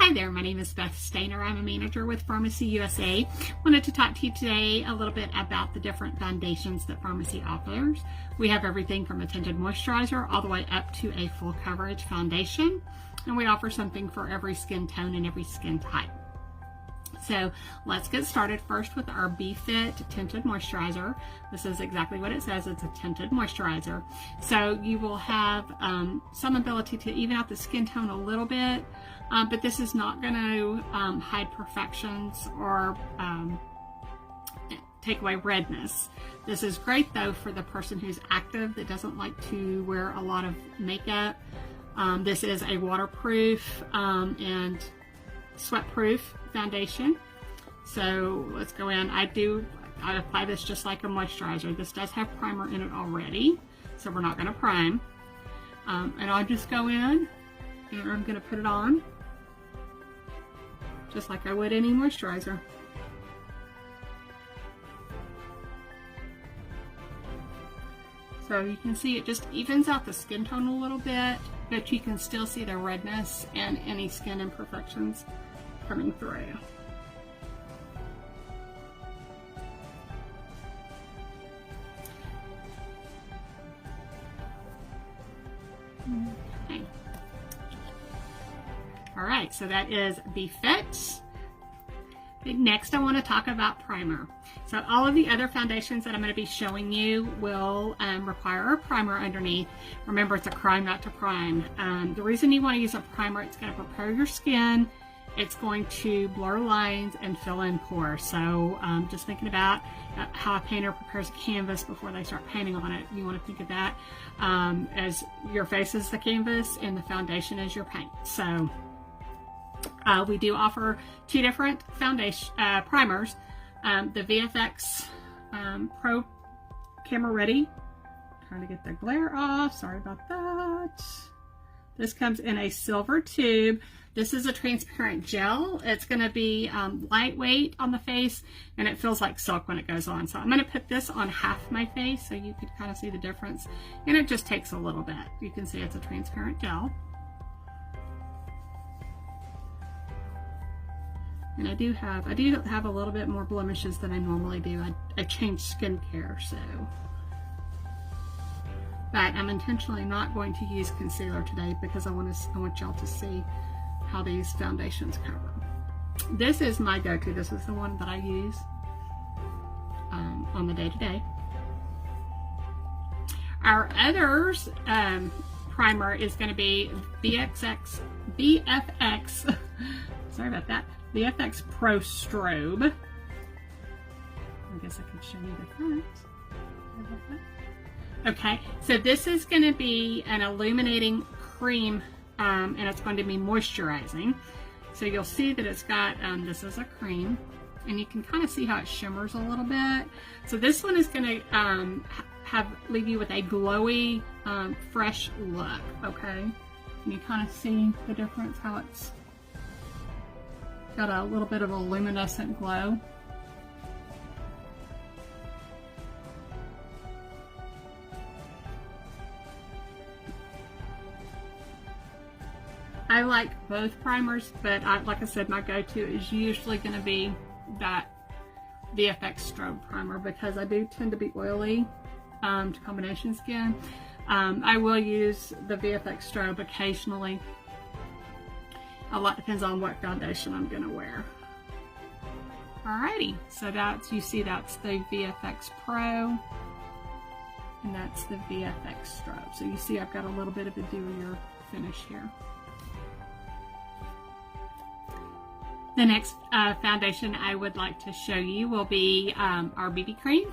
Hi there, my name is Beth Stainer. I'm a manager with Farmasi USA. Wanted to talk to you today a little bit about the different foundations that Farmasi offers. We have everything from a tinted moisturizer all the way up to a full coverage foundation, and we offer something for every skin tone and every skin type. So let's get started first with our BeFit tinted moisturizer. This is exactly what it says. It's a tinted moisturizer. So you will have some ability to even out the skin tone a little bit, but this is not going to hide imperfections or take away redness. This is great though for the person who's active that doesn't like to wear a lot of makeup. This is a waterproof and sweat-proof foundation. So let's go in. I apply this just like a moisturizer. This does have primer in it already, so we're not going to prime. And I'll just go in and I'm going to put it on just like I would any moisturizer. So you can see it just evens out the skin tone a little bit, but you can still see the redness and any skin imperfections coming through. Okay. All right, so that is BeFit. Next, I want to talk about primer. So all of the other foundations that I'm going to be showing you will require a primer underneath. Remember, it's a crime not to prime. The reason you want to use a primer, it's going to prepare your skin. It's going to blur lines and fill in pores. So just thinking about how a painter prepares a canvas before they start painting on it, you want to think of that as your face is the canvas and the foundation is your paint. So we do offer two different foundation primers. The VFX Pro Camera Ready. Trying to get the glare off. Sorry about that. This comes in a silver tube. This is a transparent gel. It's going to be lightweight on the face, and it feels like silk when it goes on. So I'm going to put this on half my face so you can kind of see the difference. And it just takes a little bit. You can see it's a transparent gel. And I do have a little bit more blemishes than I normally do. I changed skincare, so. But I'm intentionally not going to use concealer today because I want y'all to see how these foundations cover. This is my go-to. This is the one that I use on the day-to-day. Our others primer is going to be VFX. Sorry about that. VFX Pro Strobe. I guess I could show you the front. Okay, so this is going to be an illuminating cream, and it's going to be moisturizing. So you'll see that it's got, this is a cream, and you can kind of see how it shimmers a little bit. So this one is going to leave you with a glowy, fresh look, okay? And you kind of see the difference, how it's got a little bit of a luminescent glow. I like both primers, but like I said, my go-to is usually going to be that VFX Strobe primer because I do tend to be oily to combination skin. I will use the VFX Strobe occasionally. A lot depends on what foundation I'm going to wear. Alrighty, so you see that's the VFX Pro, and that's the VFX Strobe. So you see I've got a little bit of a dewier finish here. The next foundation I would like to show you will be our BB cream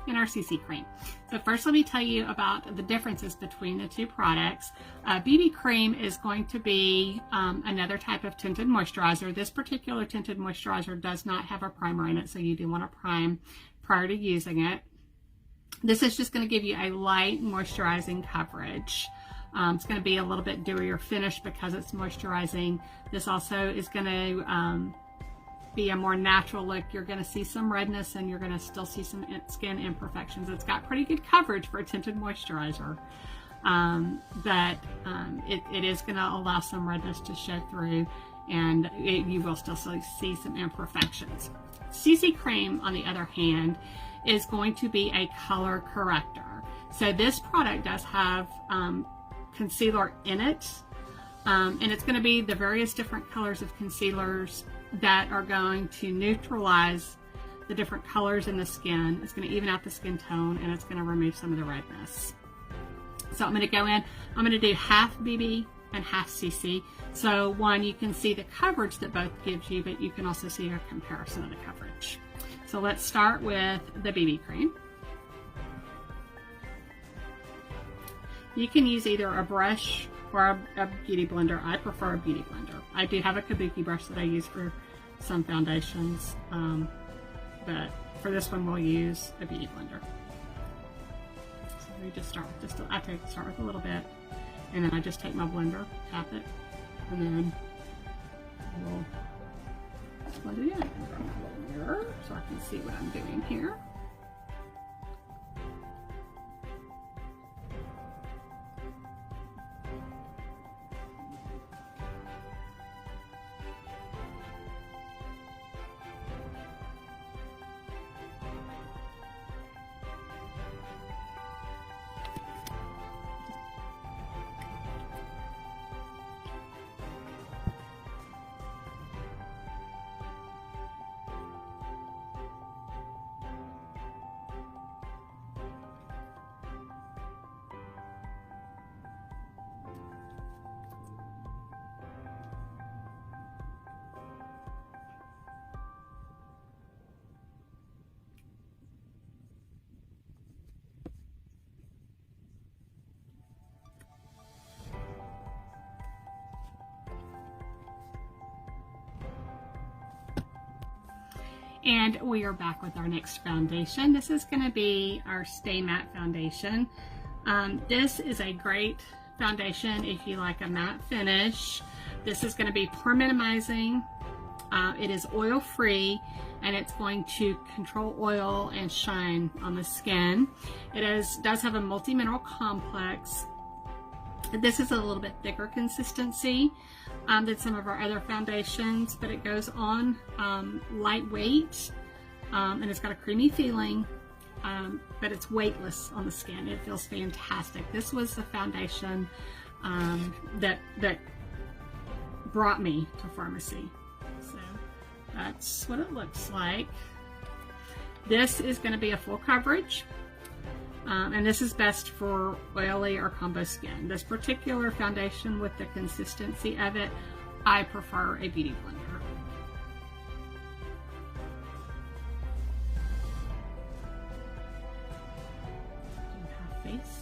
and our CC cream. So first let me tell you about the differences between the two products. BB cream is going to be another type of tinted moisturizer. This particular tinted moisturizer does not have a primer in it, so you do want to prime prior to using it. This is just going to give you a light moisturizing coverage. It's going to be a little bit dewier finish because it's moisturizing. This also is going to be a more natural look. You're going to see some redness and you're going to still see some skin imperfections. It's got pretty good coverage for a tinted moisturizer, but it is going to allow some redness to show through. and you will still see some imperfections. CC cream, on the other hand, is going to be a color corrector. So this product does have concealer in it, and it's going to be the various different colors of concealers that are going to neutralize the different colors in the skin. It's going to even out the skin tone, and it's going to remove some of the redness. So I'm going to go in, I'm going to do half BB and half CC. So one, you can see the coverage that both gives you, but you can also see a comparison of the coverage. So let's start with the BB cream. You can use either a brush or a beauty blender. I prefer a beauty blender. I do have a kabuki brush that I use for some foundations, but for this one we'll use a beauty blender. So we just start with start with a little bit, and then I just take my blender, tap it, and then we'll let it in. Grab my little mirror so I can see what I'm doing here. And we are back with our next foundation. This is going to be our Stay Matte foundation. This is a great foundation if you like a matte finish. This is going to be pore minimizing. It is oil free, and it's going to control oil and shine on the skin. It does have a multi-mineral complex. This is a little bit thicker consistency than some of our other foundations, but it goes on lightweight, and it's got a creamy feeling, but it's weightless on the skin. It feels fantastic. This was the foundation that brought me to Farmasi. So that's what it looks like. This is going to be a full coverage. And this is best for oily or combo skin. This particular foundation, with the consistency of it, I prefer a beauty blender. Half face.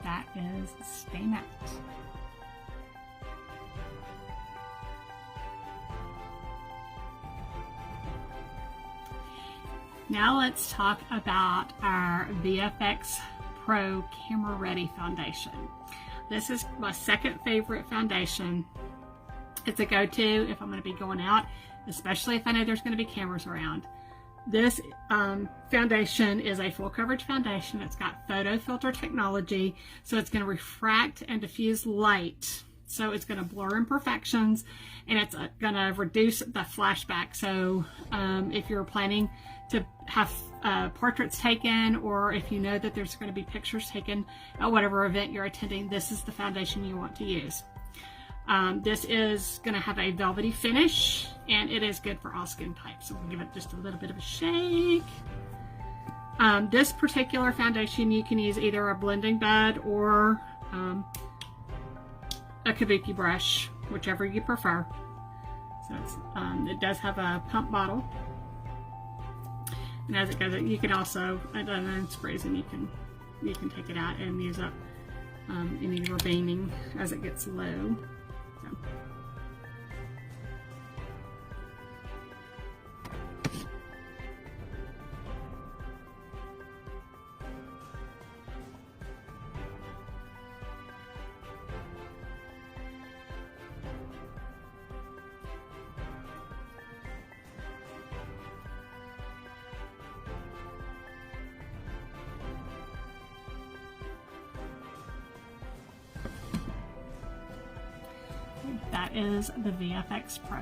That is Stay Matte. Now let's talk about our VFX Pro Camera Ready foundation. This is my second favorite foundation. It's a go-to if I'm going to be going out, especially if I know there's going to be cameras around. This foundation is a full coverage foundation. It's got photo filter technology, so it's going to refract and diffuse light. So it's going to blur imperfections, and it's going to reduce the flashback. So if you're planning to have portraits taken, or if you know that there's going to be pictures taken at whatever event you're attending, this is the foundation you want to use. This is going to have a velvety finish, and it is good for all skin types. So we'll give it just a little bit of a shake. This particular foundation, you can use either a blending bud or a kabuki brush, whichever you prefer. So it does have a pump bottle, and as it goes, you can also, and sprays, and you can take it out and use up any remaining as it gets low. So. That is the VFX Pro.